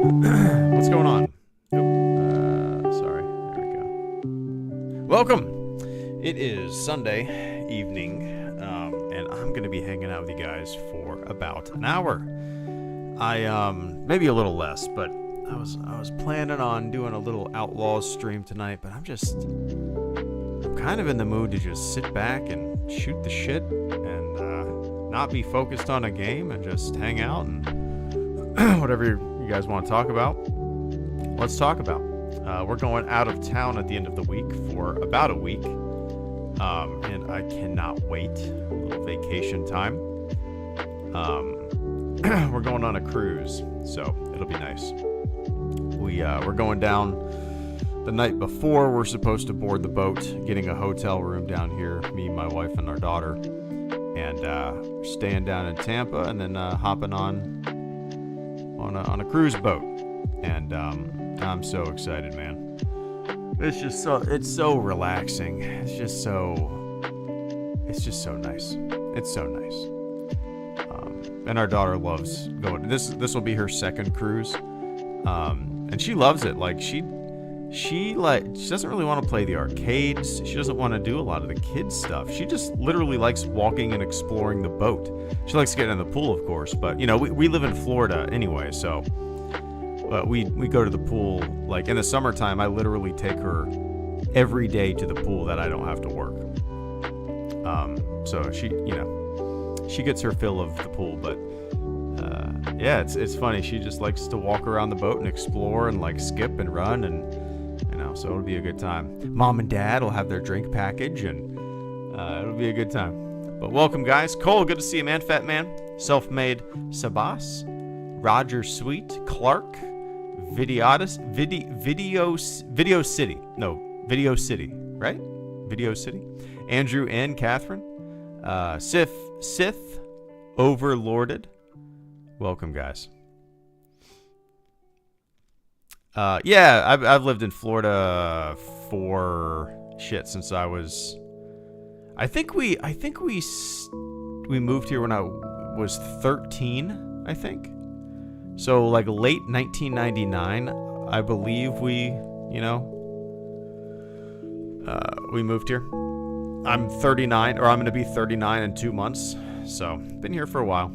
What's going on? Sorry. There we go. Welcome. It is Sunday evening, and I'm going to be hanging out with you guys for about an hour. Maybe a little less, but I was planning on doing a little Outlaws stream tonight, but I'm kind of in the mood to just sit back and shoot the shit and not be focused on a game and just hang out and whatever you guys want to talk about, let's talk about. We're going out of town at the end of the week for about a week, and I cannot wait. A little vacation time. We're going on a cruise, so it'll be nice. We're going down the night before. We're supposed to board the boat, getting a hotel room down here, me, my wife, and our daughter, and staying down in Tampa, and then hopping on a cruise boat. And I'm so excited, man. It's so relaxing. It's just so nice. It's so nice. And our daughter loves going. This will be her second cruise, and she loves it. Like she doesn't really want to play the arcades. She doesn't want to do a lot of the kids stuff. She just literally likes walking and exploring the boat. She likes getting in the pool, of course, but we live in Florida anyway, so we go to the pool. Like in the summertime, I literally take her every day to the pool that I don't have to work. So she gets her fill of the pool, but yeah, it's funny. She just likes to walk around the boat and explore and like skip and run, and so it'll be a good time. Mom and Dad will have their drink package, and it'll be a good time. But welcome, guys. Cole, good to see you, man. Fat Man, Self-Made Sabas, Roger Sweet, Clark, Video City, right? Video City, Andrew and Catherine, Sith, Overlorded. Welcome, guys. Yeah, I've lived in Florida since I was. I think we moved here when I was 13. I think. So like late 1999, I believe we moved here. I'm 39, or I'm going to be 39 in 2 months. So been here for a while.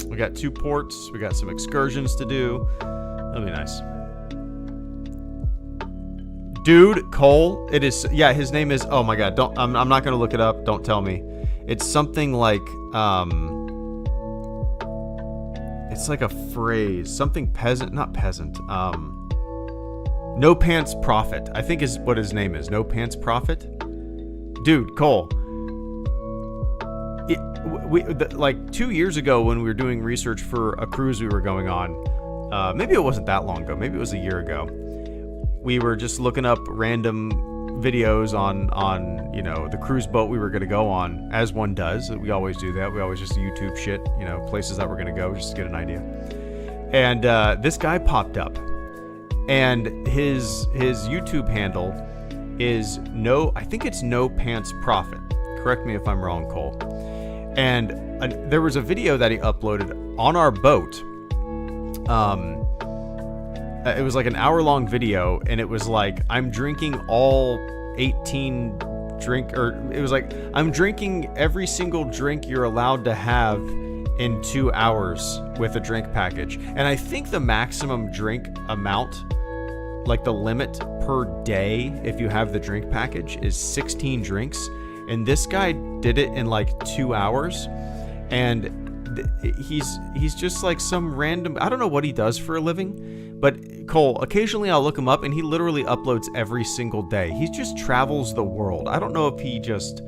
We got 2 ports. We got some excursions to do. That'll be nice. Dude, Cole, it is. Yeah, his name is. Oh my God! I'm not gonna look it up. Don't tell me. It's something like. It's like a phrase. Something peasant. Not peasant. No Pants Prophet, I think is what his name is. No Pants Prophet. Dude, Cole. Like 2 years ago when we were doing research for a cruise we were going on, maybe it wasn't that long ago, maybe it was a year ago, we were just looking up random videos on the cruise boat we were going to go on, as one does. We always do that. We always just YouTube shit, places that we're going to go just to get an idea. And this guy popped up, and his YouTube handle is I think it's No Pants Prophet. Correct me if I'm wrong, Cole. And there was a video that he uploaded on our boat. It was like an hour-long video, and it was like, I'm drinking all 18 it was like, I'm drinking every single drink you're allowed to have in 2 hours with a drink package. And I think the maximum drink amount, like the limit per day if you have the drink package, is 16 drinks. And this guy did it in like 2 hours, and he's just like some random. I don't know what he does for a living, but Cole, occasionally I'll look him up, and he literally uploads every single day. He just travels the world. I don't know if he just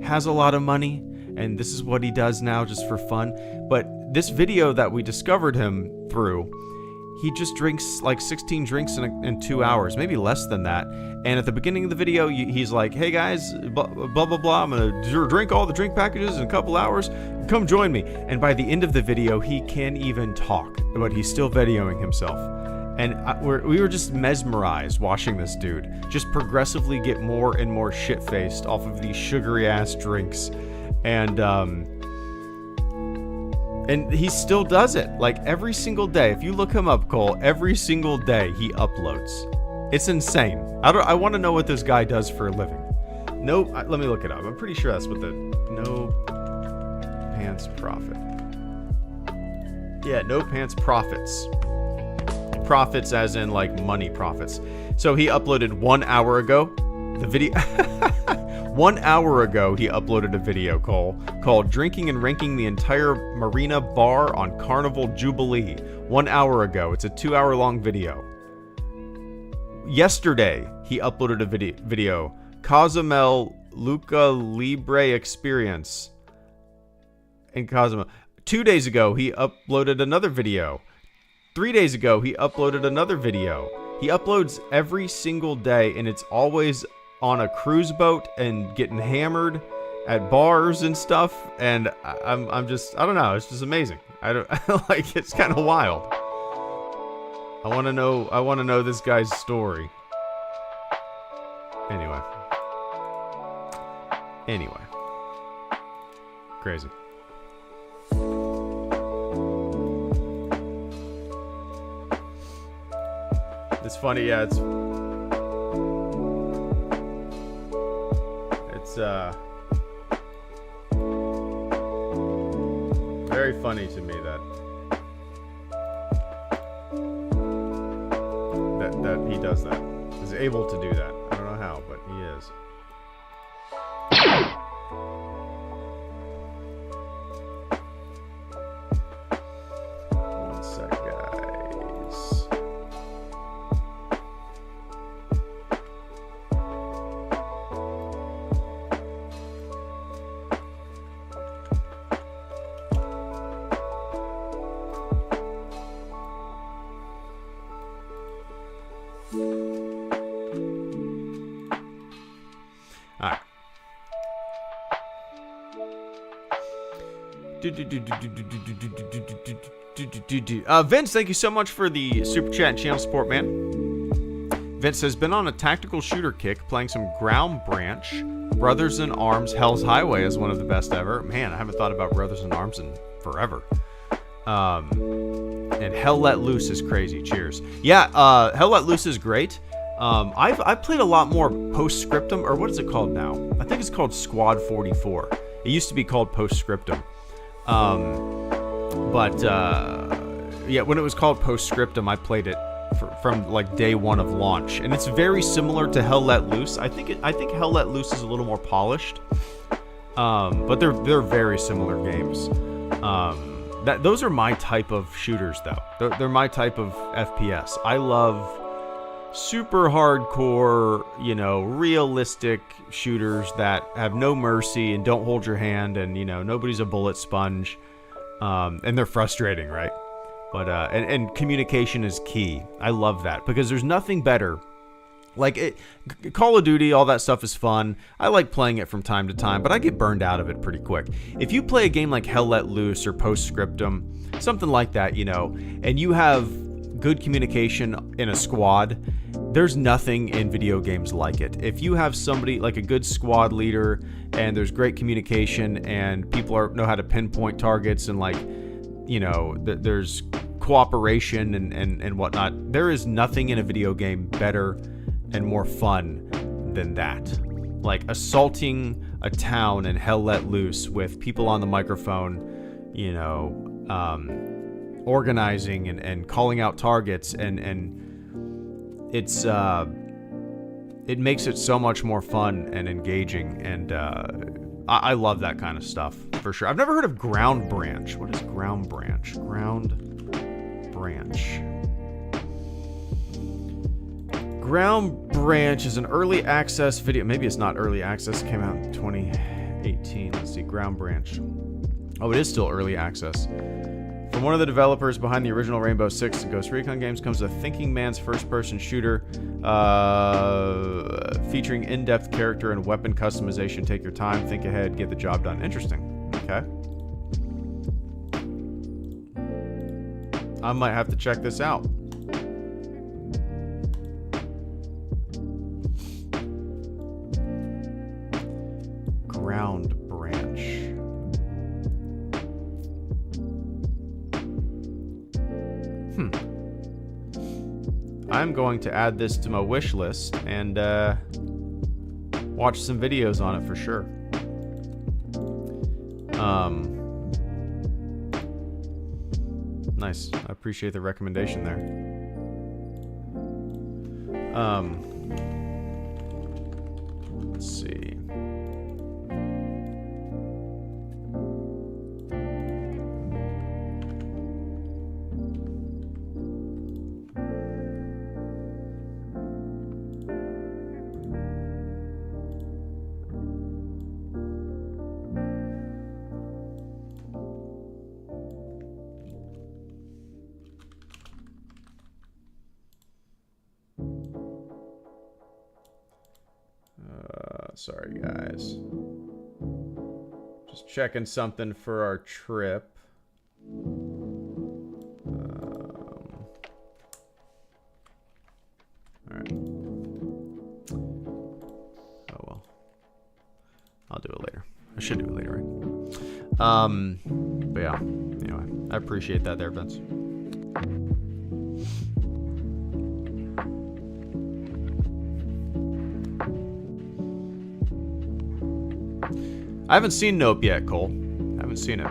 has a lot of money, and this is what he does now just for fun. But this video that we discovered him through, he just drinks like 16 drinks in 2 hours, maybe less than that. And at the beginning of the video, he's like, hey guys, blah, blah, blah, blah. I'm going to drink all the drink packages in a couple hours. Come join me. And by the end of the video, he can't even talk, but he's still videoing himself. And we were just mesmerized watching this dude just progressively get more and more shit-faced off of these sugary-ass drinks. And And he still does it, like every single day. If you look him up, Cole, every single day he uploads. It's insane. I want to know what this guy does for a living. No, let me look it up. I'm pretty sure that's what the No Pants Profit. Yeah, No Pants Profits. Profits as in like money profits. So he uploaded 1 hour ago. The video 1 hour ago he uploaded a video called Drinking and Ranking the Entire Marina Bar on Carnival Jubilee. 1 hour ago. It's a 2 hour long video. Yesterday he uploaded a video Cozumel Luca Libre Experience in Cozumel. 2 days ago he uploaded another video. 3 days ago he uploaded another video. He uploads every single day, and it's always on a cruise boat and getting hammered at bars and stuff. And I'm just, I don't know, it's just amazing. I don't like, it's kind of wild. I want to know this guy's story. Anyway, crazy. It's funny, yeah, it's very funny to me that he does that. Is able to do that. I don't know how, but he is. One sec, guys. Vince, thank you so much for the super chat and channel support, man. Vince has been on a tactical shooter kick, playing some Ground Branch. Brothers in Arms Hell's Highway is one of the best ever. Man, I haven't thought about Brothers in Arms in forever. And Hell Let Loose is crazy. Cheers. Yeah, Hell Let Loose is great. I've played a lot more Postscriptum, or what is it called now? I think it's called Squad 44. It used to be called Postscriptum. Yeah, when it was called Postscriptum, I played it from like day one of launch, and it's very similar to Hell Let Loose. I think Hell Let Loose is a little more polished, but they're very similar games. Those are my type of shooters, though. They're my type of FPS. I love super hardcore, realistic shooters that have no mercy and don't hold your hand, and nobody's a bullet sponge, and they're frustrating, right? But and communication is key. I love that, because there's nothing better. Like Call of Duty, all that stuff is fun. I like playing it from time to time, but I get burned out of it pretty quick. If you play a game like Hell Let Loose or Postscriptum, something like that, and you have good communication in a squad, there's nothing in video games like it. If you have somebody like a good squad leader, and there's great communication, and people know how to pinpoint targets, and there's cooperation and whatnot, there is nothing in a video game better and more fun than that. Like assaulting a town in Hell Let Loose with people on the microphone, organizing and calling out targets, and it makes it so much more fun and engaging, and I love that kind of stuff for sure. I've never heard of Ground Branch. What is Ground Branch? Ground Branch. Ground Branch is an early access video. Maybe it's not early access. It came out in 2018. Let's see. Ground Branch. Oh, it is still early access. From one of the developers behind the original Rainbow Six and Ghost Recon games comes a thinking man's first-person shooter featuring in-depth character and weapon customization. Take your time, think ahead, get the job done. Interesting. Okay. I might have to check this out. Ground Branch. I'm going to add this to my wish list and watch some videos on it for sure. Nice. I appreciate the recommendation there. Let's see. Sorry, guys. Just checking something for our trip. Alright. Oh, well. I'll do it later. I should do it later, right? But yeah. Anyway, I appreciate that there, Vince. I haven't seen Nope yet, Cole. I haven't seen it.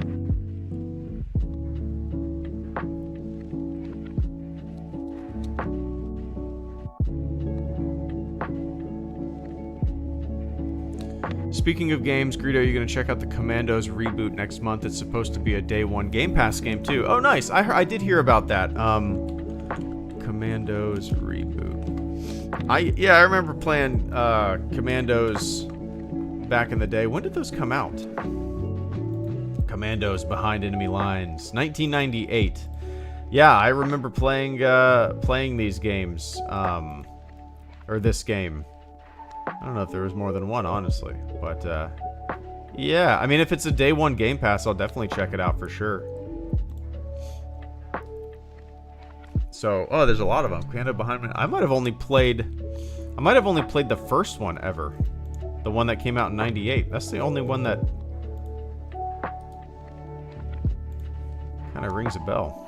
Speaking of games, Greedo, you're going to check out the Commando's reboot next month. It's supposed to be a day one Game Pass game, too. Oh, nice. I did hear about that. Commando's reboot. I remember playing Commando's back in the day. When did those come out? Commandos Behind Enemy Lines, 1998. Yeah, I remember playing these games, or this game. I don't know if there was more than one, honestly, but yeah. I mean, if it's a day one Game Pass, I'll definitely check it out for sure. So, oh, there's a lot of them. Commando Behind Enemy. I might have only played the first one ever. The one that came out in 98. That's the only one that kind of rings a bell.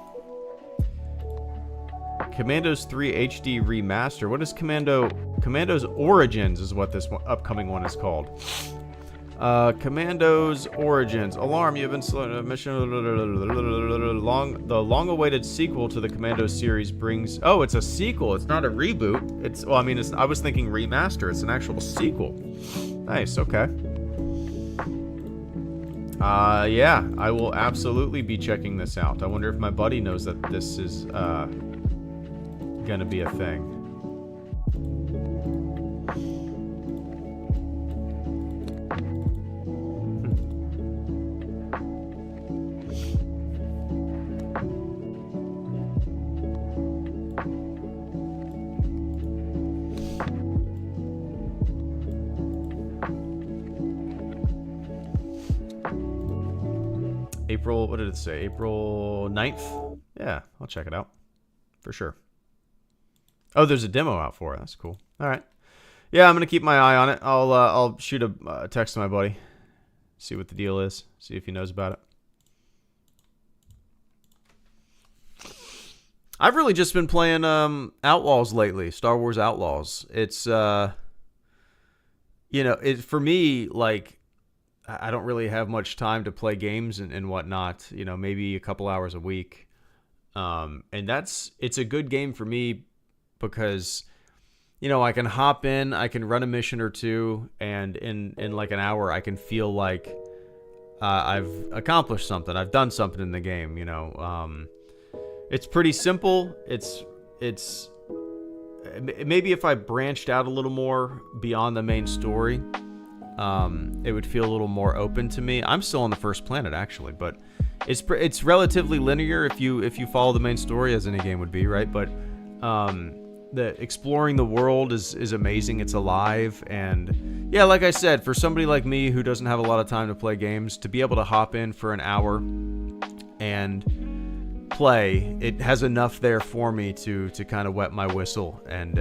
Commandos 3 HD Remaster. What is Commando? Commandos Origins is what this upcoming one is called. Commandos Origins. Alarm, you've been slow. Mission. The long-awaited sequel to the Commando series brings... Oh, it's a sequel. It's not a reboot. It's... Well, I mean, I was thinking remaster. It's an actual sequel. Nice, okay. Yeah, I will absolutely be checking this out. I wonder if my buddy knows that this is, gonna be a thing. April, what did it say? April 9th? Yeah, I'll check it out. For sure. Oh, there's a demo out for it. That's cool. All right. Yeah, I'm going to keep my eye on it. I'll shoot a text to my buddy. See what the deal is. See if he knows about it. I've really just been playing Outlaws lately. Star Wars Outlaws. It's, you know, for me, like... I don't really have much time to play games and whatnot, you know, maybe a couple hours a week. And it's a good game for me because, you know, I can hop in, I can run a mission or two, and in like an hour, I can feel like I've accomplished something. I've done something in the game, you know. It's pretty simple. It's maybe if I branched out a little more beyond the main story, it would feel a little more open to me. I'm still on the first planet actually, but it's relatively linear if you follow the main story, as any game would be, right? But the exploring the world is amazing. It's alive, and yeah, like I said, for somebody like me who doesn't have a lot of time to play games, to be able to hop in for an hour and play, it has enough there for me to kind of wet my whistle and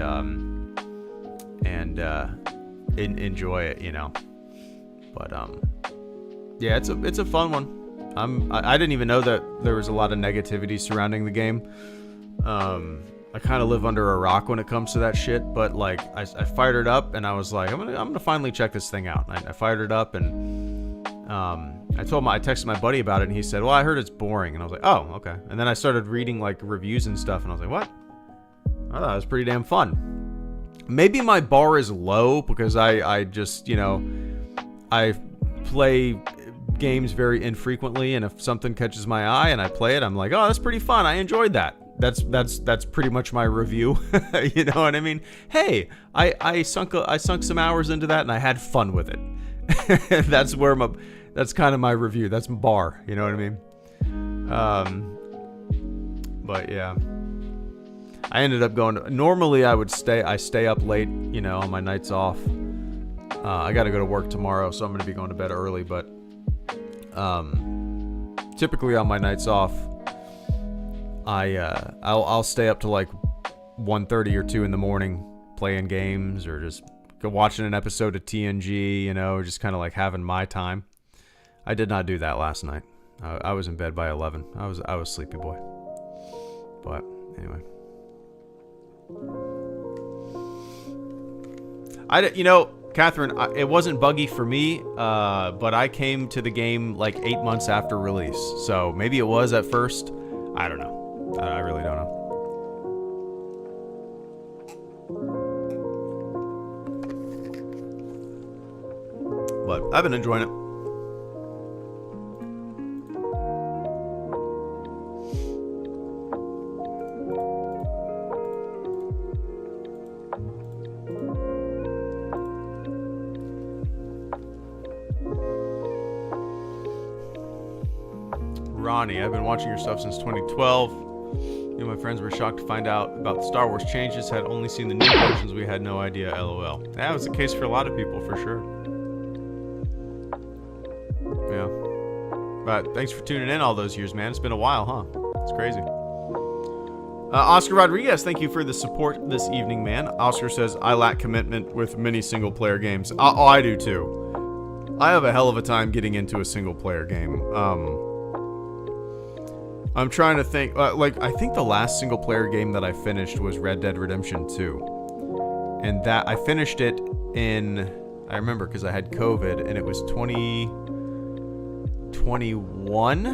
enjoy it, you know. But yeah, it's a fun one. I didn't even know that there was a lot of negativity surrounding the game. I kind of live under a rock when it comes to that shit, but like I fired it up and I was like, I'm gonna finally check this thing out. I fired it up and I texted my buddy about it and he said, well, I heard it's boring, and I was like, oh, okay. And then I started reading like reviews and stuff and I was like, what? I thought it was pretty damn fun. Maybe my bar is low because I just, you know, I play games very infrequently, and if something catches my eye and I play it, I'm like, oh, that's pretty fun. I enjoyed that. That's pretty much my review. You know what I mean? Hey, I sunk some hours into that and I had fun with it. That's kind of my review. That's my bar. You know what I mean? But yeah, I ended up going. Normally I stay up late, you know, on my nights off. I got to go to work tomorrow, so I'm going to be going to bed early. But typically on my nights off, I'll stay up to like 1:30 or 2 in the morning playing games or just watching an episode of TNG, you know, just kind of like having my time. I did not do that last night. I was in bed by 11. I was sleepy boy. But anyway, you know, Catherine, it wasn't buggy for me, but I came to the game like 8 months after release, so maybe it was at first. I don't know. I really don't know. But I've been enjoying it. Ronnie, I've been watching your stuff since 2012. Me and my friends were shocked to find out about the Star Wars changes, had only seen the new versions, we had no idea, LOL. That was the case for a lot of people, for sure. Yeah. But thanks for tuning in all those years, man. It's been a while, huh? It's crazy. Oscar Rodriguez, thank you for the support this evening, man. Oscar says, I lack commitment with many single-player games. Oh, I do too. I have a hell of a time getting into a single-player game. I'm trying to think, like, I think the last single-player game that I finished was Red Dead Redemption 2. And that, I finished it in, I remember because I had COVID, and it was 2021?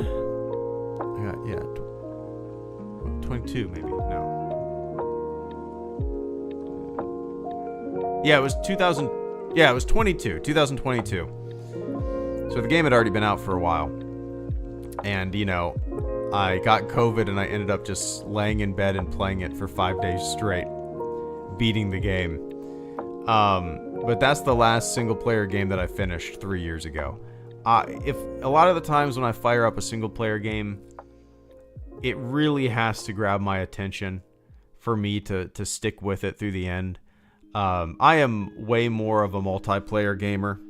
Yeah, 22 maybe, no. Yeah, it was 2022. So the game had already been out for a while. And, you know, I got COVID and I ended up just laying in bed and playing it for 5 days straight, beating the game. But that's the last single-player game that I finished 3 years ago. If a lot of the times when I fire up a single-player game, it really has to grab my attention for me to stick with it through the end. I am way more of a multiplayer gamer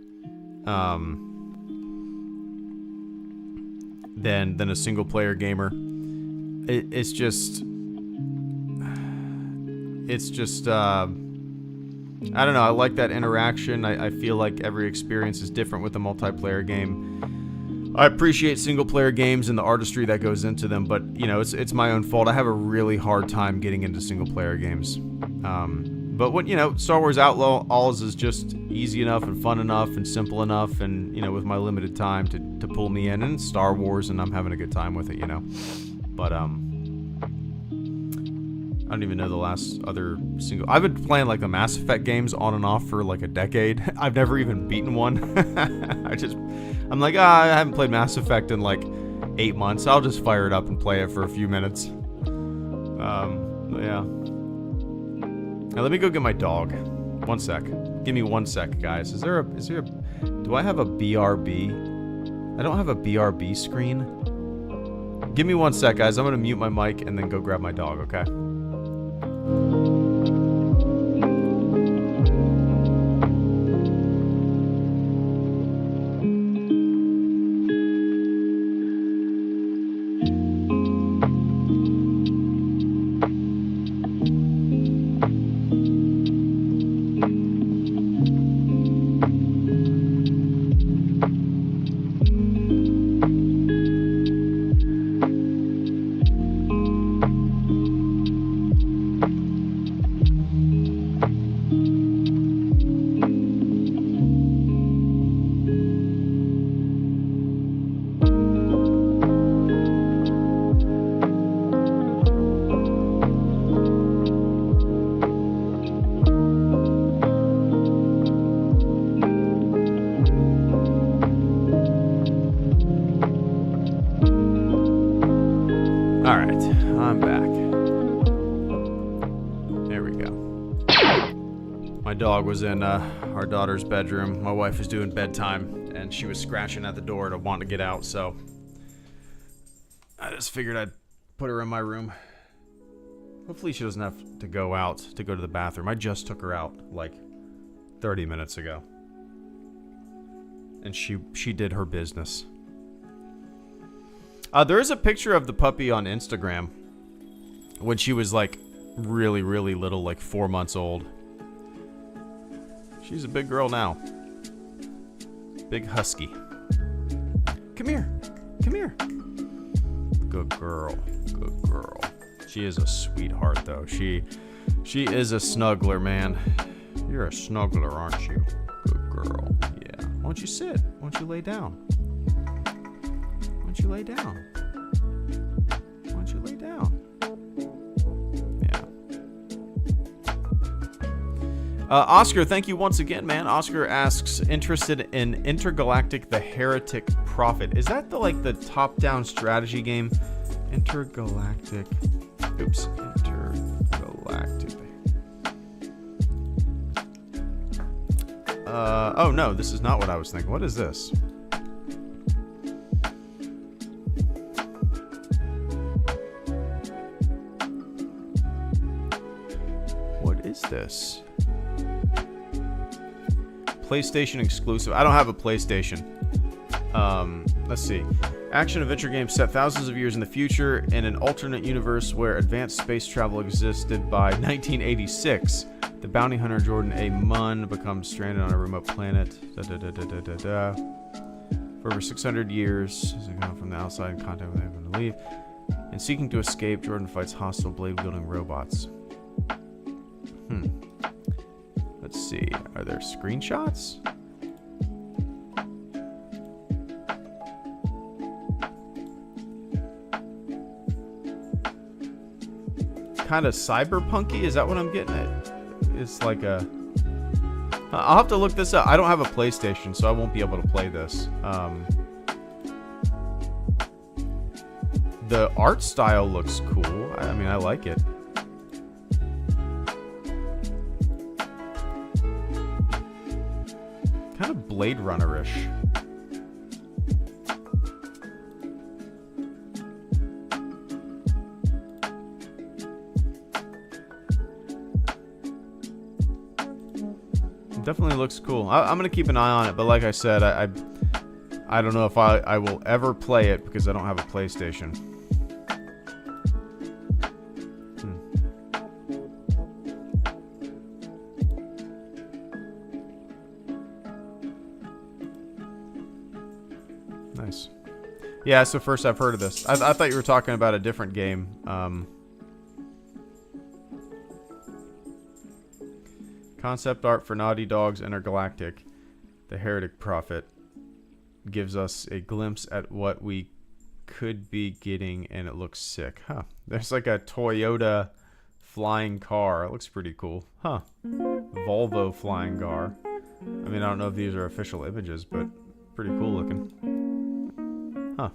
than a single player gamer. It's just I don't know, I like that interaction. I feel like every experience is different with a multiplayer game. I appreciate single player games and the artistry that goes into them, but you know, it's my own fault. I have a really hard time getting into single player games. But when, you know, Star Wars Outlaws is just easy enough and fun enough and simple enough, and, you know, with my limited time to pull me in, and it's Star Wars, and I'm having a good time with it, you know. But, I don't even know the last other single... I've been playing, like, the Mass Effect games on and off for, like, a decade. I've never even beaten one. I'm like, I haven't played Mass Effect in, like, 8 months. I'll just fire it up and play it for a few minutes. Yeah. Now let me go get my dog. 1 sec. Give me 1 sec, guys. Is there a... Do I have a BRB? I don't have a BRB screen. Give me 1 sec, guys. I'm gonna mute my mic and then go grab my dog, okay? dog was in our daughter's bedroom. My wife was doing bedtime, and she was scratching at the door to want to get out, so I just figured I'd put her in my room. Hopefully she doesn't have to go out to go to the bathroom. I just took her out like 30 minutes ago. And she did her business. There is a picture of the puppy on Instagram when she was like really, really little, like 4 months old. She's a big girl now. Big husky. Come here. Come here. Good girl. Good girl. She is a sweetheart, though. She is a snuggler, man. You're a snuggler, aren't you? Good girl. Yeah. Why don't you sit? Why don't you lay down? Why don't you lay down? Why don't you lay down? Oscar, thank you once again, man. Oscar asks, interested in Intergalactic: The Heretic Prophet. Is that the top-down strategy game? Intergalactic. Oops. Intergalactic. Oh no, this is not what I was thinking. What is this? What is this? PlayStation exclusive. I don't have a PlayStation. Let's see. Action-adventure game set thousands of years in the future in an alternate universe where advanced space travel existed by 1986. The bounty hunter Jordan A. Munn becomes stranded on a remote planet. For over 600 years, as they come from the outside in contact with anyone to leave. And seeking to escape, Jordan fights hostile blade-wielding robots. Let's see. Are there screenshots? Kind of cyberpunky? Is that what I'm getting at? It's like a... I'll have to look this up. I don't have a PlayStation, so I won't be able to play this. The art style looks cool. I mean, I like it. Kind of Blade Runner-ish. Definitely looks cool. I'm gonna keep an eye on it, but like I said, I don't know if I will ever play it because I don't have a PlayStation. Nice. Yeah, so first I've heard of this. I thought you were talking about a different game. Concept art for Naughty Dog's Intergalactic: The Heretic Prophet gives us a glimpse at what we could be getting, and it looks sick. Huh. There's like a Toyota flying car. It looks pretty cool. Huh. Volvo flying car. I mean, I don't know if these are official images, but pretty cool looking. Huh.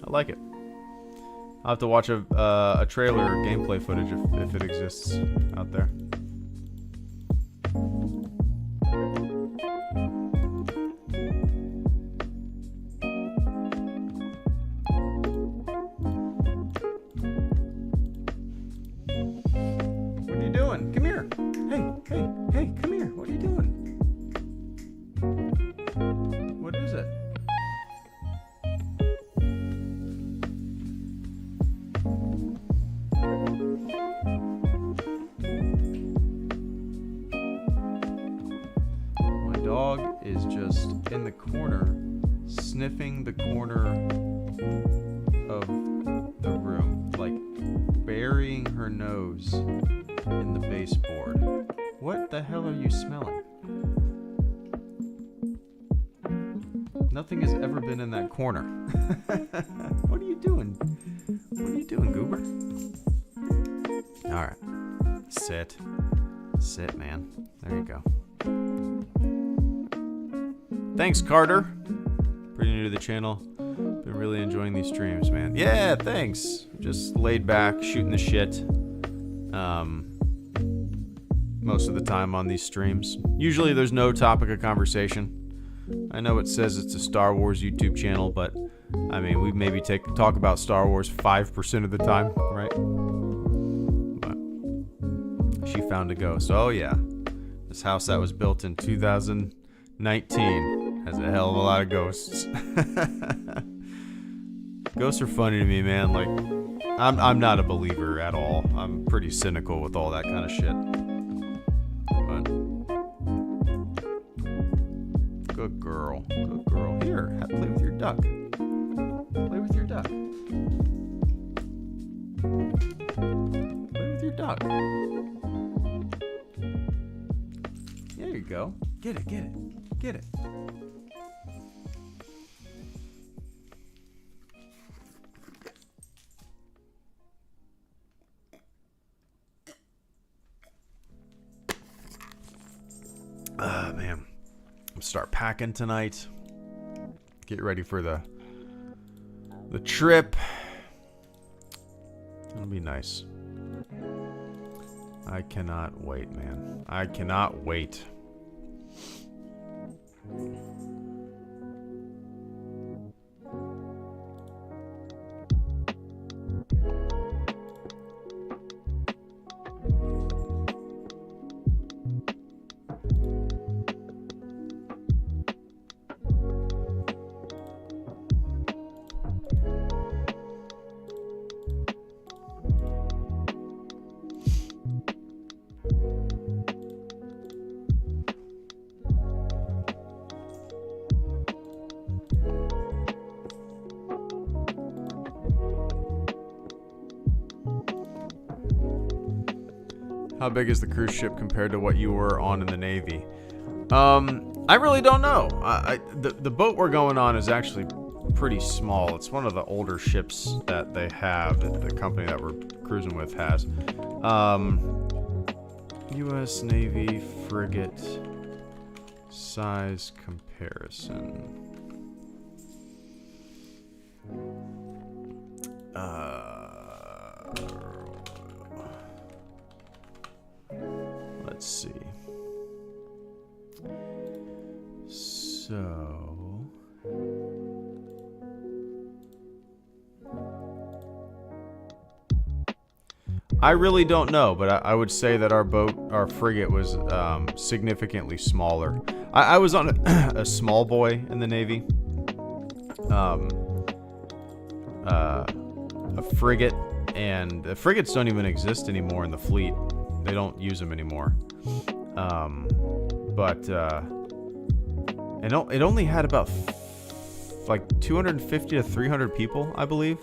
I like it. I'll have to watch a trailer or gameplay footage if it exists out there. What are you doing? Come here. Hey, come here. What are you doing? What is it? Dog is just in the corner, sniffing the corner of the room, like burying her nose in the baseboard. What the hell are you smelling? Nothing has ever been in that corner. What are you doing? What are you doing, Goober? Alright. Sit. Sit, man. There you go. Thanks, Carter. Pretty new to the channel. Been really enjoying these streams, man. Yeah, thanks. Just laid back, shooting the shit. most of the time on these streams. Usually there's no topic of conversation. I know it says it's a Star Wars YouTube channel, but I mean, we maybe talk about Star Wars 5% of the time, right? But she found a ghost. Oh yeah, this house that was built in 2019 has a hell of a lot of ghosts. Ghosts are funny to me, man. Like, I'm not a believer at all. I'm pretty cynical with all that kind of shit. But good girl. Good girl. Here, play with your duck. Play with your duck. Play with your duck. There you go. Get it, get it, get it. Man. Start packing tonight. Get ready for the trip. It'll be nice. I cannot wait, man. I cannot wait. How big is the cruise ship compared to what you were on in the Navy? I really don't know. The boat we're going on is actually pretty small. It's one of the older ships that they have, that the company that we're cruising with has. U.S. Navy frigate size comparison. Let's see. So, I really don't know, but I would say that our frigate was significantly smaller. I was on a small boy in the Navy. A frigate, and the frigates don't even exist anymore in the fleet. They don't use them anymore. But it only had about like 250 to 300 people, I believe.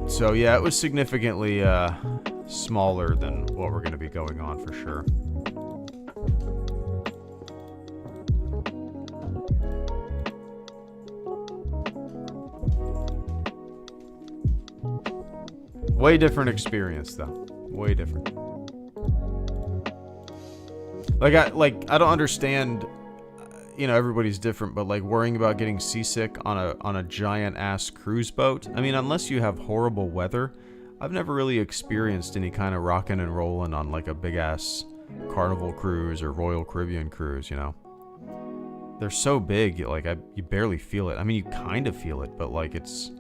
So yeah, it was significantly smaller than what we're going to be going on for sure. Way different experience though. Way different. Like I don't understand, you know, everybody's different, but like worrying about getting seasick on a giant ass cruise boat. I mean, unless you have horrible weather, I've never really experienced any kind of rocking and rolling on like a big ass Carnival cruise or Royal Caribbean cruise, you know. They're so big, like you barely feel it. I mean, you kind of feel it, but like it's,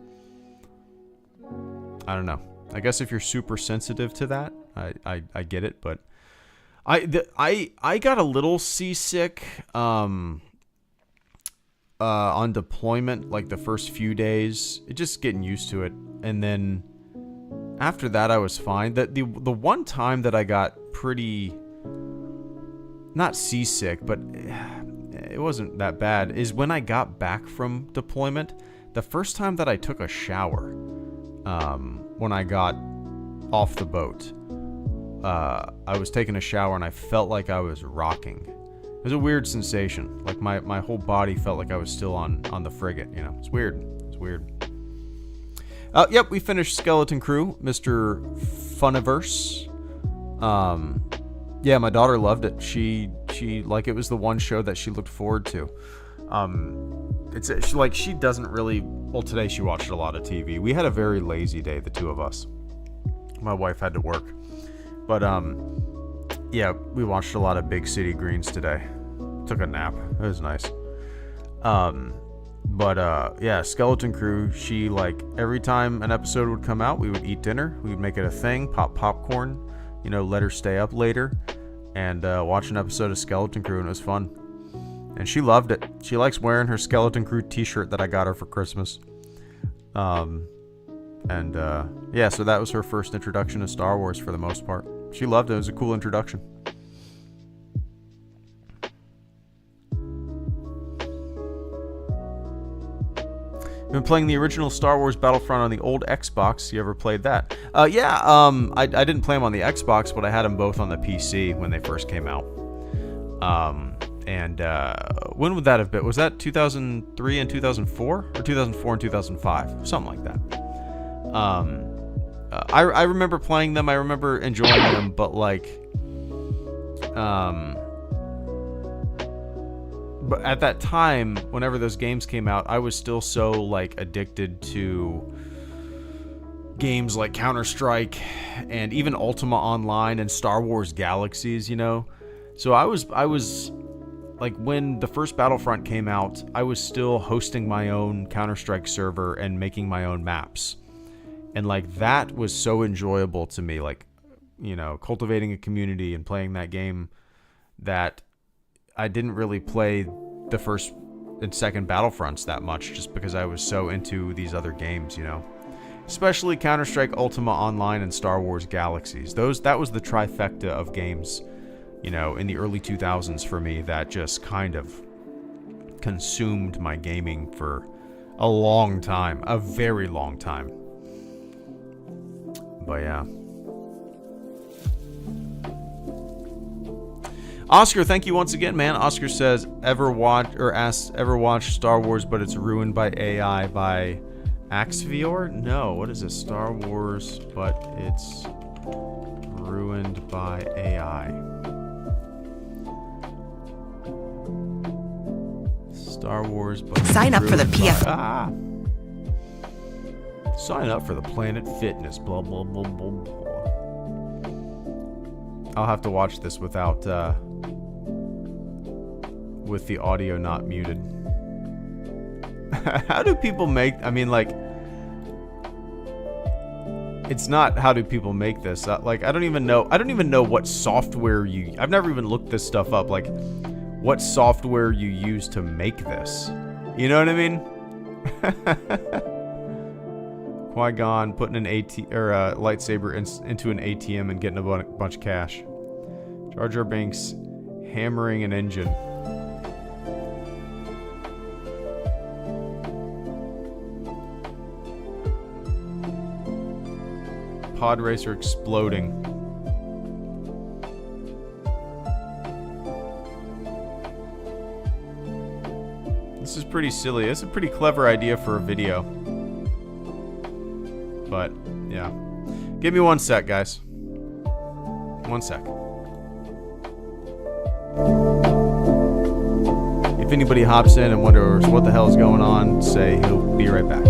I don't know. I guess if you're super sensitive to that, I get it, but I got a little seasick on deployment, like the first few days, just getting used to it, and then after that I was fine. The one time that I got pretty, not seasick, but it wasn't that bad, is when I got back from deployment. The first time that I took a shower, when I got off the boat, I was taking a shower and I felt like I was rocking. It was a weird sensation. Like my whole body felt like I was still on the frigate, you know. It's weird. It's weird. Yep, we finished Skeleton Crew, Mr. Funiverse. Yeah, my daughter loved it. She like, it was the one show that she looked forward to. She doesn't really, well, today she watched a lot of TV. We had a very lazy day, the two of us. My wife had to work. But Yeah, we watched a lot of Big City Greens today. Took a nap. It was nice. Yeah, Skeleton Crew, she, like, every time an episode would come out, we would eat dinner. We would make it a thing, pop popcorn, you know, let her stay up later, and watch an episode of Skeleton Crew, and it was fun. And she loved it. She likes wearing her Skeleton Crew t-shirt that I got her for Christmas. Yeah, so that was her first introduction to Star Wars for the most part. She loved it. It was a cool introduction. Been playing the original Star Wars Battlefront on the old Xbox. You ever played that? I didn't play them on the Xbox, but I had them both on the PC when they first came out. When would that have been? Was that 2003 and 2004? Or 2004 and 2005? Something like that. I remember playing them. I remember enjoying them, but like... But at that time, whenever those games came out, I was still so, like, addicted to games like Counter-Strike and even Ultima Online and Star Wars Galaxies, you know? So I was, like, when the first Battlefront came out, I was still hosting my own Counter-Strike server and making my own maps. And, like, that was so enjoyable to me, like, you know, cultivating a community and playing that game, that I didn't really play the first and second Battlefronts that much, just because I was so into these other games, you know. Especially Counter-Strike, Ultima Online, and Star Wars Galaxies. That was the trifecta of games, you know, in the early 2000s for me, that just kind of consumed my gaming for a long time. A very long time. But yeah. Oscar, thank you once again, man. Oscar says, ever watch Star Wars, but it's ruined by AI by Axvior? No, what is this? Star Wars, but it's ruined by AI. Star Wars, but sign up for the PF. Sign up for the Planet Fitness. Blah blah blah blah blah. I'll have to watch this without with the audio not muted. How do people make, I mean, like, it's not how do people make this, like, I don't even know what software I've never even looked this stuff up, like what software you use to make this, you know what I mean? Qui-Gon putting an lightsaber into an ATM and getting a bunch of cash. Jar Jar Binks hammering an engine. Pod racer exploding. This is pretty silly. It's a pretty clever idea for a video. But, yeah. Give me 1 sec, guys. 1 sec. If anybody hops in and wonders what the hell is going on, say he'll be right back.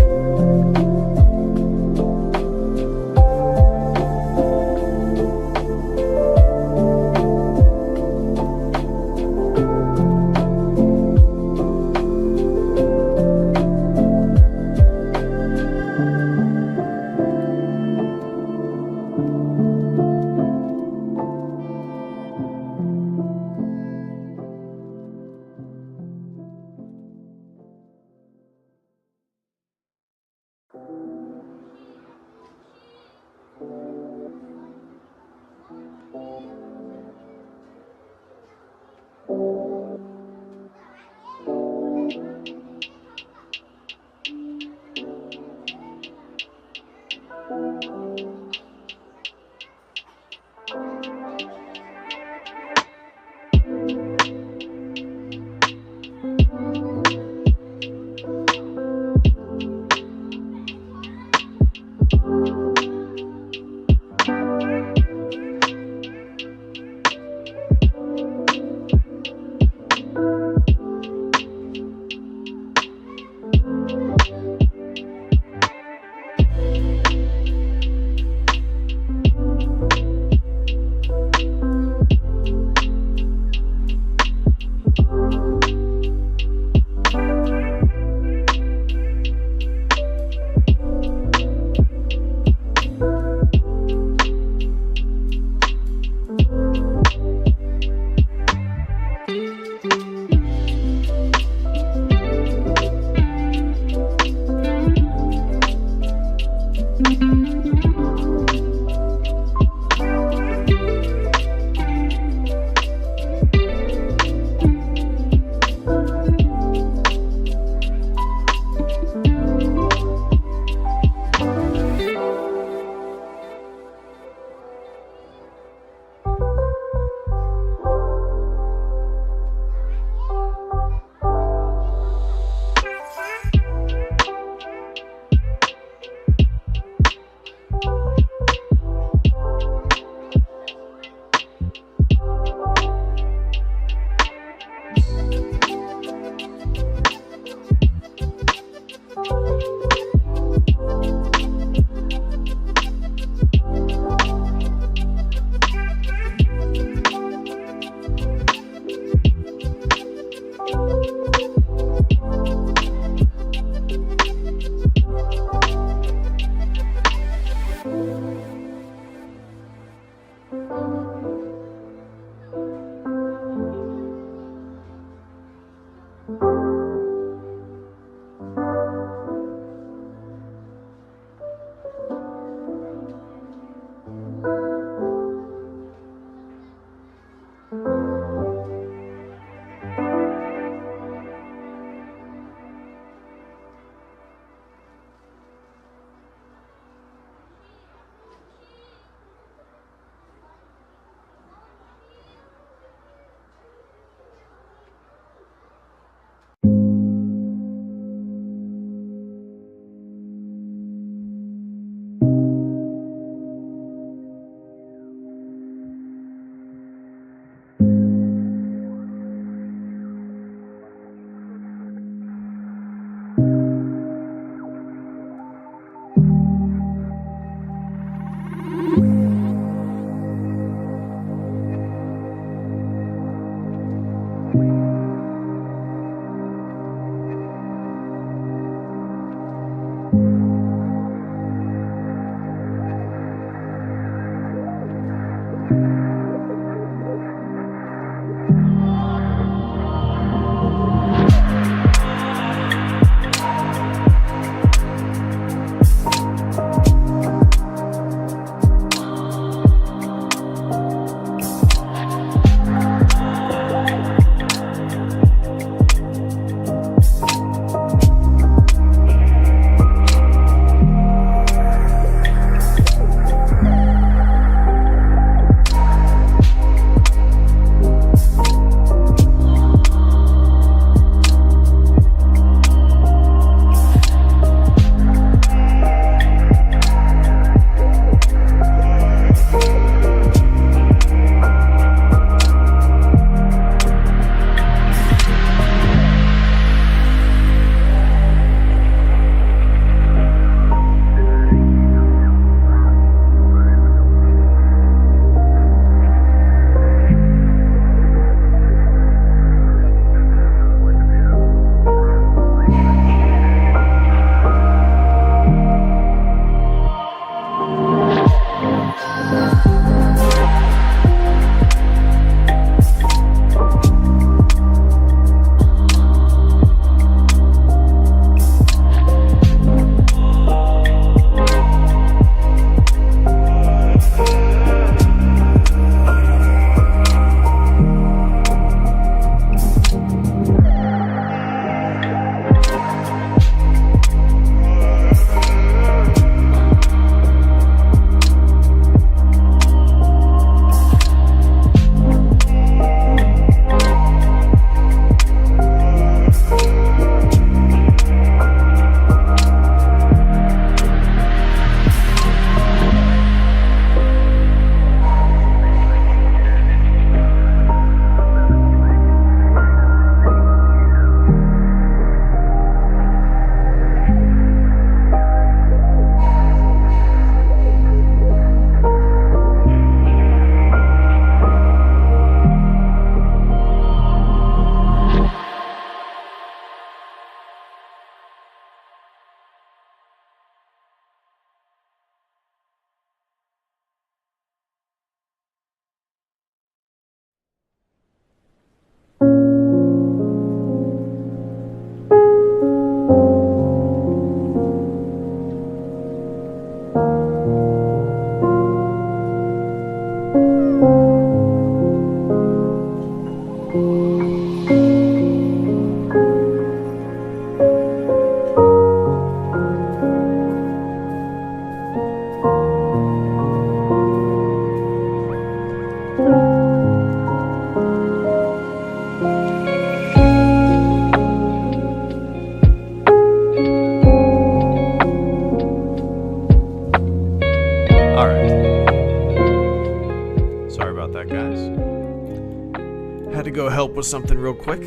with something real quick.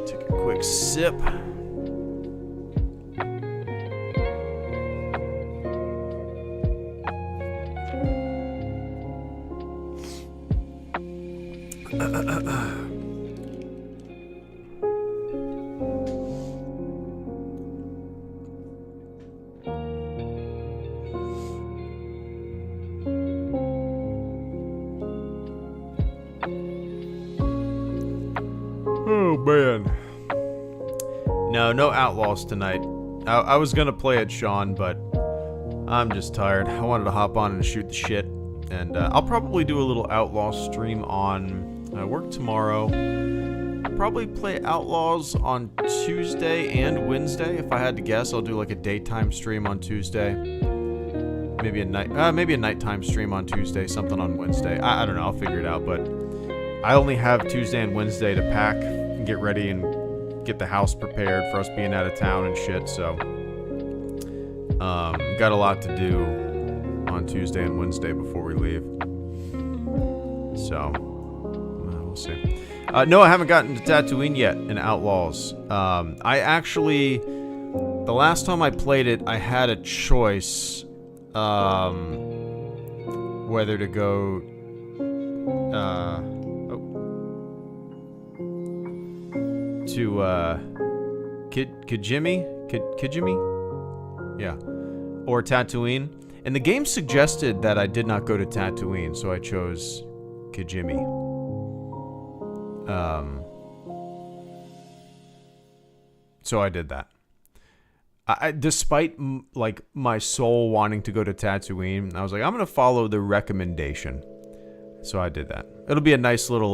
Take a quick sip. Oh man. No Outlaws tonight. I was gonna play it, Sean, but I'm just tired. I wanted to hop on and shoot the shit. And I'll probably do a little Outlaws stream on... I work tomorrow. I'll probably play Outlaws on Tuesday and Wednesday. If I had to guess, I'll do like a daytime stream on Tuesday. Maybe a nighttime stream on Tuesday, something on Wednesday. I don't know, I'll figure it out, but I only have Tuesday and Wednesday to pack and get ready and get the house prepared for us being out of town and shit, so got a lot to do on Tuesday and Wednesday before we leave. So we'll see. No, I haven't gotten to Tatooine yet in Outlaws. I actually, the last time I played it, I had a choice whether to go to Kijimi? Yeah. Or Tatooine. And the game suggested that I did not go to Tatooine, so I chose Kijimi. So I did that. Despite like my soul wanting to go to Tatooine, I was like, I'm gonna follow the recommendation. So I did that. It'll be a nice little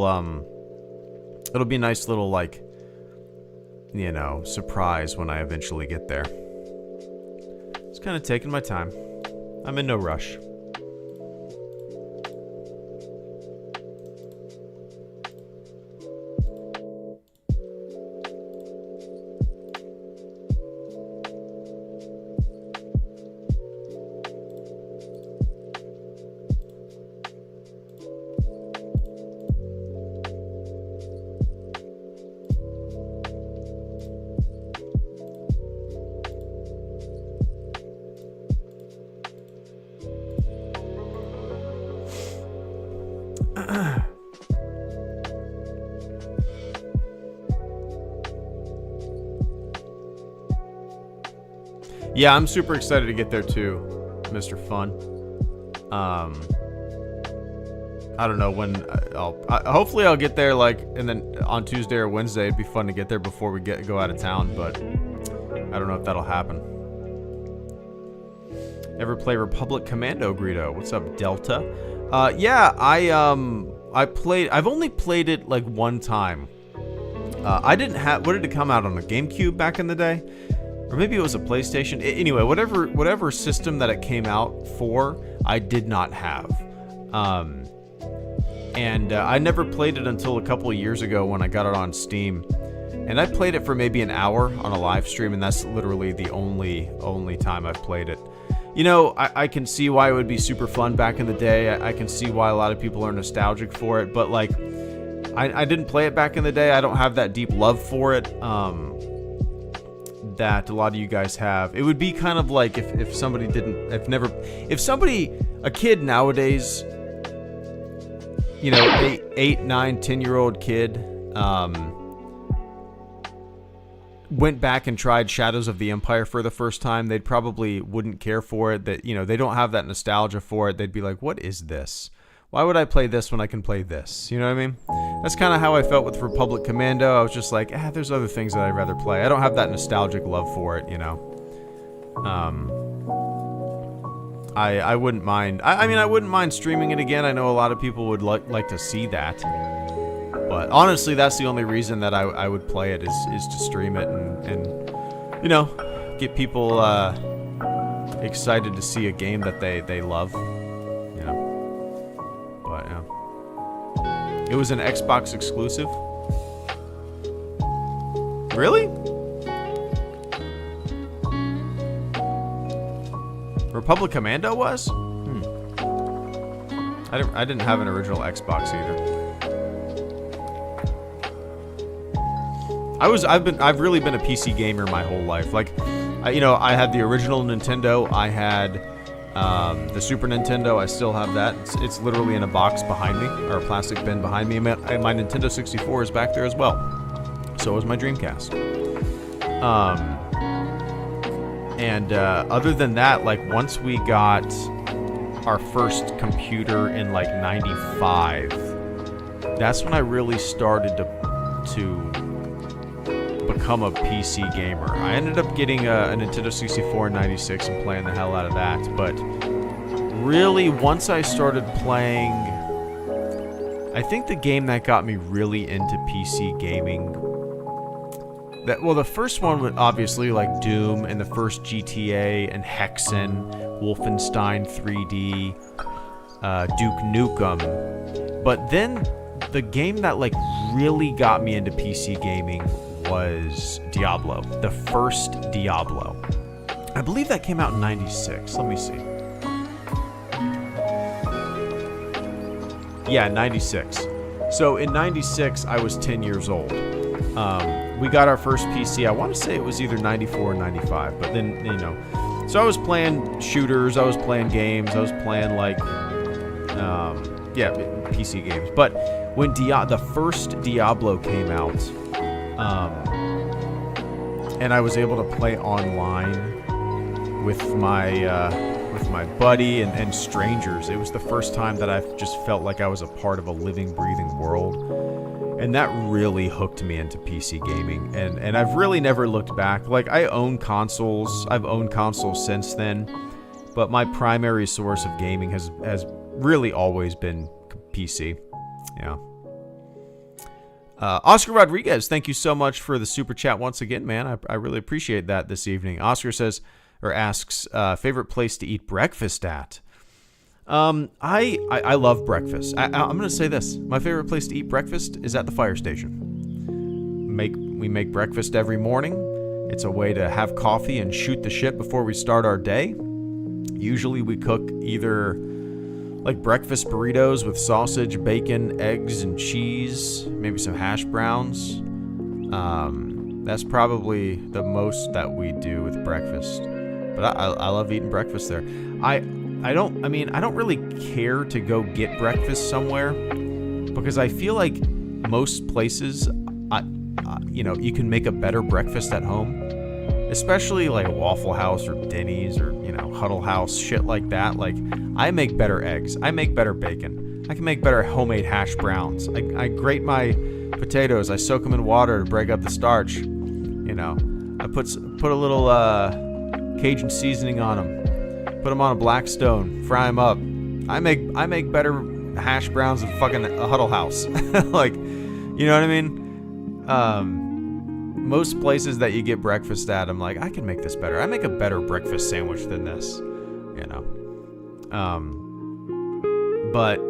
like, you know, surprise when I eventually get there. Just kind of taking my time. I'm in no rush. Yeah, I'm super excited to get there too, Mr. Fun. I don't know when hopefully I'll get there, like, and then on Tuesday or Wednesday. It'd be fun to get there before we go out of town, but I don't know if that'll happen. Ever play Republic Commando, Greedo? What's up, Delta? Yeah, I've only played it like one time. I didn't have, what did it come out on, a GameCube back in the day? Or maybe it was a PlayStation. Anyway, whatever system that it came out for, I did not have. And I never played it until a couple of years ago when I got it on Steam. And I played it for maybe an hour on a live stream, and that's literally the only time I've played it. You know, I can see why it would be super fun back in the day. I can see why a lot of people are nostalgic for it, but like, I didn't play it back in the day. I don't have that deep love for it. That a lot of you guys have. It would be kind of like if somebody didn't, a kid nowadays, you know, 8, 9, 10-year-old kid, went back and tried Shadows of the Empire for the first time, they'd probably wouldn't care for it. That, you know, they don't have that nostalgia for it. They'd be like, what is this? Why would I play this when I can play this? You know what I mean? That's kind of how I felt with Republic Commando. I was just like, there's other things that I'd rather play. I don't have that nostalgic love for it, you know? I wouldn't mind. I mean, I wouldn't mind streaming it again. I know a lot of people would like to see that. But honestly, that's the only reason that I would play it is to stream it and you know, get people excited to see a game that they love. You know? But yeah. It was an Xbox exclusive? Really? Republic Commando was? I didn't have an original Xbox either. I've really been a PC gamer my whole life. Like, I had the original Nintendo. I had the Super Nintendo. I still have that. It's literally in a box behind me, or a plastic bin behind me. My Nintendo 64 is back there as well. So is my Dreamcast. And other than that, like, once we got our first computer in like 95, that's when I really started to become a PC gamer. I ended up getting a Nintendo 64 in 96 and playing the hell out of that, but really once I started playing, I think the game that got me really into PC gaming, the first one was obviously like Doom and the first GTA and Hexen, Wolfenstein 3D, Duke Nukem, but then the game that like really got me into PC gaming was Diablo, the first Diablo. I believe that came out in 96. Let me see. Yeah, 96. So in 96, I was 10 years old. We got our first PC. I want to say it was either 94 or 95, but then, so I was playing shooters, I was playing games, I was playing like, PC games. But when the first Diablo came out, and I was able to play online with my buddy and strangers. It was the first time that I just felt like I was a part of a living, breathing world, and that really hooked me into PC gaming. And I've really never looked back. Like, I own consoles. I've owned consoles since then, but my primary source of gaming has really always been PC. Yeah. Oscar Rodriguez, thank you so much for the super chat once again, man. I really appreciate that this evening. Oscar says, or asks, favorite place to eat breakfast at? I love breakfast. I'm going to say this. My favorite place to eat breakfast is at the fire station. We make breakfast every morning. It's a way to have coffee and shoot the shit before we start our day. Usually we cook either like breakfast burritos with sausage, bacon, eggs, and cheese, maybe some hash browns. That's probably the most that we do with breakfast. But I love eating breakfast there. I don't really care to go get breakfast somewhere, because I feel like most places, you can make a better breakfast at home, especially like a Waffle House or Denny's or, Huddle House, shit like that. Like, I make better eggs. I make better bacon. I can make better homemade hash browns. I grate my potatoes. I soak them in water to break up the starch. I put a little Cajun seasoning on them. Put them on a black stone. Fry them up. I make better hash browns than fucking a Huddle House. Like, you know what I mean? Most places that you get breakfast at, I'm like, I can make this better. I make a better breakfast sandwich than this, But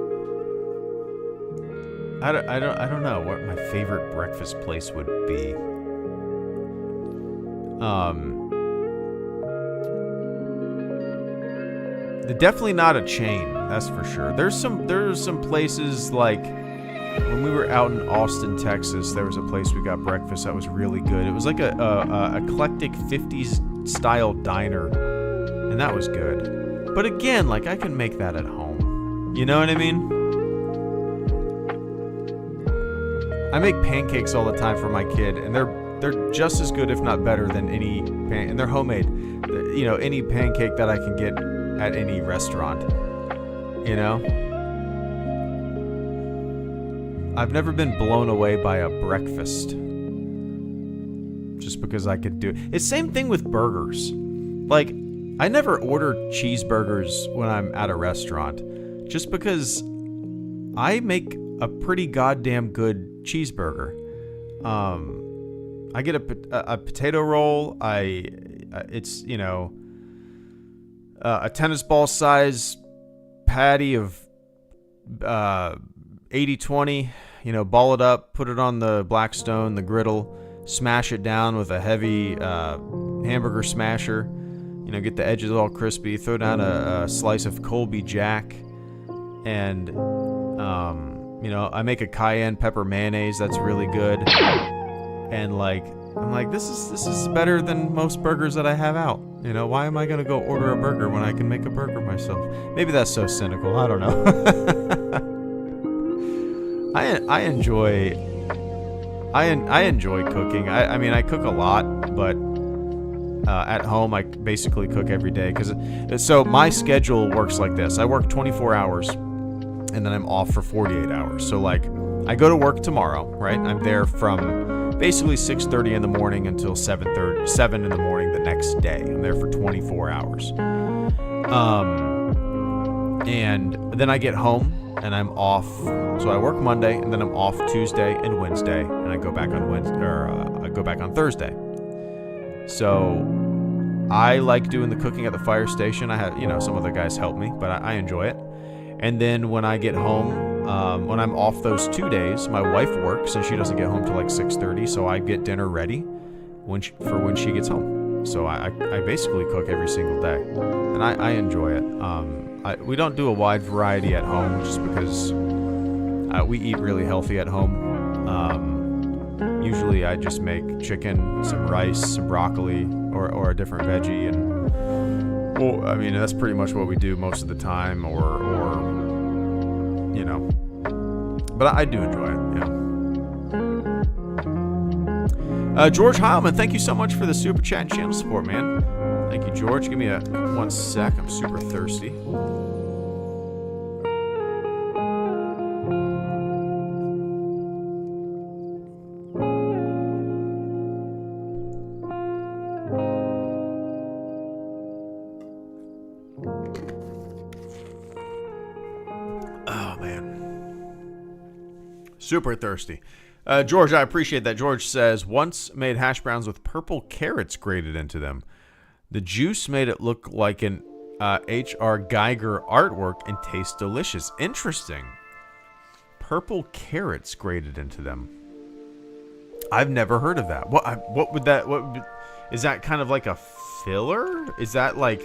I don't know what my favorite breakfast place would be. Definitely not a chain, that's for sure. There's some places, like when we were out in Austin, Texas, there was a place we got breakfast that was really good. It was like a eclectic 50s style diner, and that was good. But again, like, I can make that at home. You know what I mean? I make pancakes all the time for my kid, and they're just as good, if not better, than and they're homemade. Any pancake that I can get at any restaurant. I've never been blown away by a breakfast just because I could do it. It's the same thing with burgers. Like, I never order cheeseburgers when I'm at a restaurant just because I make a pretty goddamn good cheeseburger. I get a potato roll. It's a tennis ball size patty of 80-20, ball it up, put it on the Blackstone, the griddle, smash it down with a heavy hamburger smasher, get the edges all crispy, throw down a slice of Colby Jack, and you know, I make a cayenne pepper mayonnaise that's really good, and like I'm like, this is better than most burgers that I have out. You know, why am I gonna go order a burger when I can make a burger myself? Maybe that's so cynical. I don't know. I enjoy cooking. I mean, I cook a lot, but at home I basically cook every day. So my schedule works like this. I work 24 hours, and then I'm off for 48 hours. So like, I go to work tomorrow, right? I'm there from basically 6:30 in the morning until 7 in the morning the next day. I'm there for 24 hours. And then I get home and I'm off. So I work Monday, and then I'm off Tuesday and Wednesday, and I go back on I go back on Thursday. So I like doing the cooking at the fire station. I have, you know, some other guys help me, but I enjoy it. And then when I get home, when I'm off those 2 days, my wife works and she doesn't get home till like 6:30, so I get dinner ready when she gets home. So I basically cook every single day, and I enjoy it. We don't do a wide variety at home just because we eat really healthy at home. Usually I just make chicken, some rice, some broccoli, or a different veggie, and well, I mean, that's pretty much what we do most of the time, or you know, but I do enjoy it, yeah. George Heilman, thank you so much for the super chat and channel support, man. Thank you, George. Give me 1 sec. I'm super thirsty. Super thirsty. George, I appreciate that. George says, once made hash browns with purple carrots grated into them. The juice made it look like an H.R. Geiger artwork and tastes delicious. Interesting. Purple carrots grated into them. I've never heard of that. What would that... is that kind of like a filler? Is that like...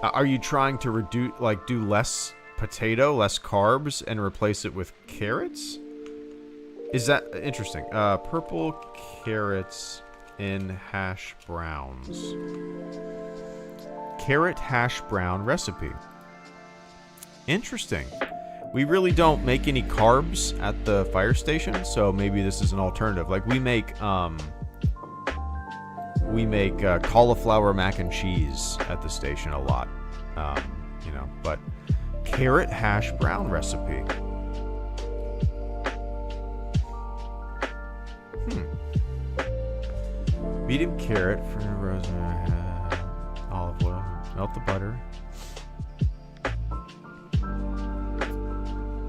are you trying to reduce... like do less... potato, less carbs, and replace it with carrots? Is that interesting? Purple carrots in hash browns. Carrot hash brown recipe. Interesting. We really don't make any carbs at the fire station, so maybe this is an alternative. Like we make cauliflower mac and cheese at the station a lot. You know, but carrot hash brown recipe. Medium carrot for rosemary, olive oil. Melt the butter.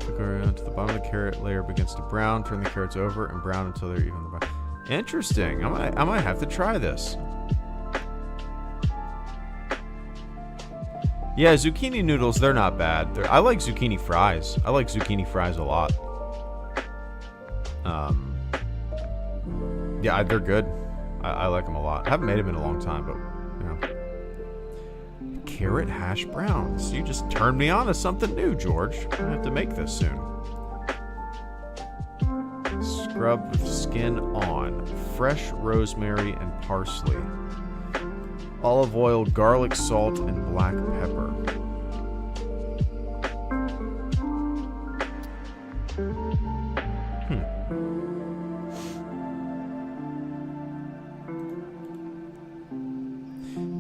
Go to the bottom of the carrot layer begins to brown. Turn the carrots over and brown until they're even. Interesting. I might have to try this. Yeah, zucchini noodles, they're not bad. I like zucchini fries. I like zucchini fries a lot. Yeah, they're good. I like them a lot. I haven't made them in a long time, but, you know. Carrot hash browns. You just turned me on to something new, George. I'm going to have to make this soon. Scrub with skin on. Fresh rosemary and parsley. Olive oil, garlic, salt, and black pepper.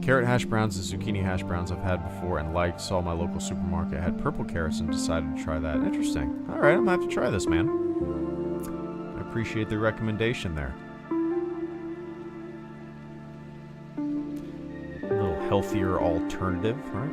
Carrot hash browns and zucchini hash browns I've had before and liked. Saw my local supermarket had purple carrots and decided to try that. Interesting. All right, I'm gonna have to try this, man. I appreciate the recommendation there. A little healthier alternative, right?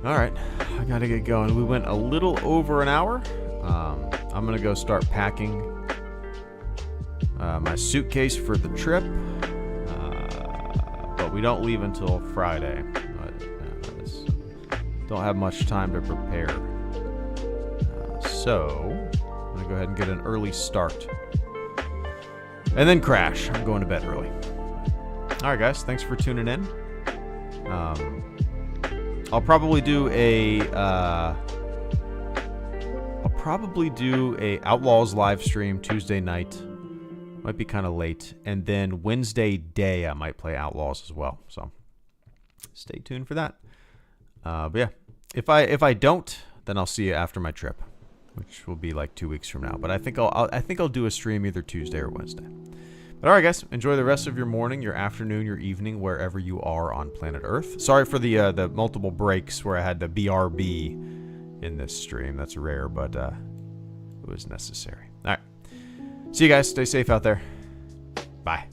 All right, I gotta get going. We went a little over an hour. I'm gonna go start packing my suitcase for the trip. But we don't leave until Friday. Don't have much time to prepare. So, I'm going to go ahead and get an early start. And then crash. I'm going to bed early. Alright guys, thanks for tuning in. I'll probably do a Outlaws live stream Tuesday night. Might be kind of late. And then Wednesday day I might play Outlaws as well. So stay tuned for that. But yeah, if I don't, then I'll see you after my trip, which will be like 2 weeks from now. But I think I'll do a stream either Tuesday or Wednesday. But all right, guys, enjoy the rest of your morning, your afternoon, your evening, wherever you are on planet Earth. Sorry for the multiple breaks where I had the BRB in this stream. That's rare, but it was necessary. All right, see you guys. Stay safe out there. Bye.